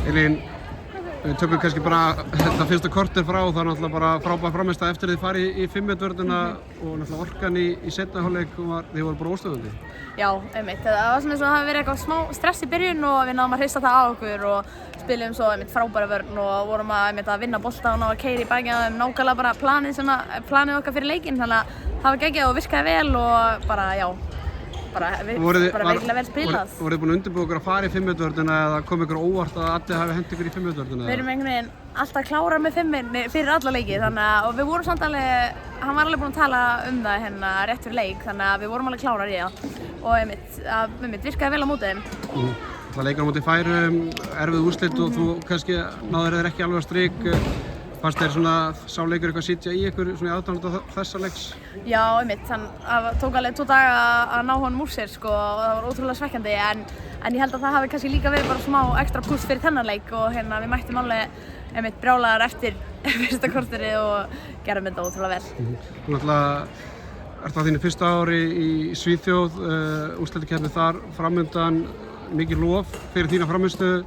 Elín, við tökum kannski bara þetta fyrsta korter frá, það er náttúrulega bara frábær frammistaða eftir þið farið í 5-1-vörðina og náttúrulega orkan í seinni hálfleik þið voru bara óstöðandi. Já, einmitt. Það var svona eins og það hafi verið eitthvað smá stress í byrjun og við náðum að hrista það á okkur og spilum svo frábæra vörn og vorum að vinna bolta og ná að keyra í bakið á þeim nákvæmlega bara planið okkar fyrir leikinn, þannig að það var geggjað og virkaði vel og bara, já, bara virkilega vel spilað. Voruð þið búin að undirbúa ykkur að fara í 5-1-vörðina eða kom ykkur óvart að allir hafi hent ykkur í 5-1-vörðina? Við erum einhvern veginn alltaf klárar með 5 fyrir alla leiki, þannig að og við vorum samt alveg, hann var alveg búinn að tala það hérna rétt fyrir leik, þannig að við vorum alveg klárar í það og einmitt virkaði vel á móti þeim. Það leikur á móti Færum, erfið úrslit og þú kannski náður þér ekki alveg á strik. Fannst þér svona sá leikur eitthvað sitja í ykkur svona í aðdáðanda þessa leiks? Já, einmitt, það tók alveg 2 daga að ná honum úr sér sko og það var ótrúlega svekkjandi en ég held að það hafi kannski líka verið bara smá ekstra push fyrir þennan leik og við mættum alveg einmitt brjálaðar eftir fyrsta korterið og gerðum þetta ótrúlega vel. Þú náttúrulega ert á þínu fyrsta ári í Svíþjóð, úrslitakeppni þar framundan, mikið lof fyrir þína frammistöðu.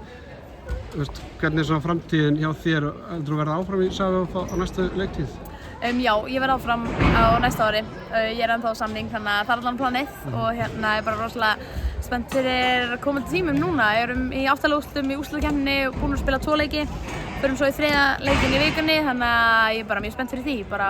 Hvernig er svona framtíðin hjá þér? Heldur þú verða áfram í Sævahof á næstu leiktíð? Já, ég verð áfram á næsta ári. Ég er ennþá á samning, þannig að það er allan planið og ég er bara rosalega spennt fyrir komandi tímum núna. Ég erum í 8 úrslitum í úrslitakeppninni og búin að spila 2 leiki. Förum svo í 3. leikinn í vikunni, þannig að ég er bara mjög spennt fyrir því. Bara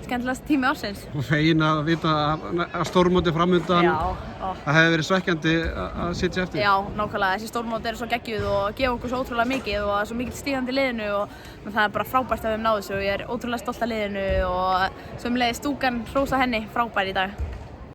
skemmtilegasti tími ársins. Og fegin að vita að stórmóti framundan. Já. Það hefði verið svekkjandi að sitja eftir. Já, nákvæmlega. Þessi stórmóti eru svo geggjuð og gefa okkur svo ótrúlega mikið og það er svo mikill stígandi í liðinu og það er bara frábært að við höfum náð þessu og ég er ótrúlega stolt af liðinu og sömuleiðis stúkan hrósa henni frábær í dag.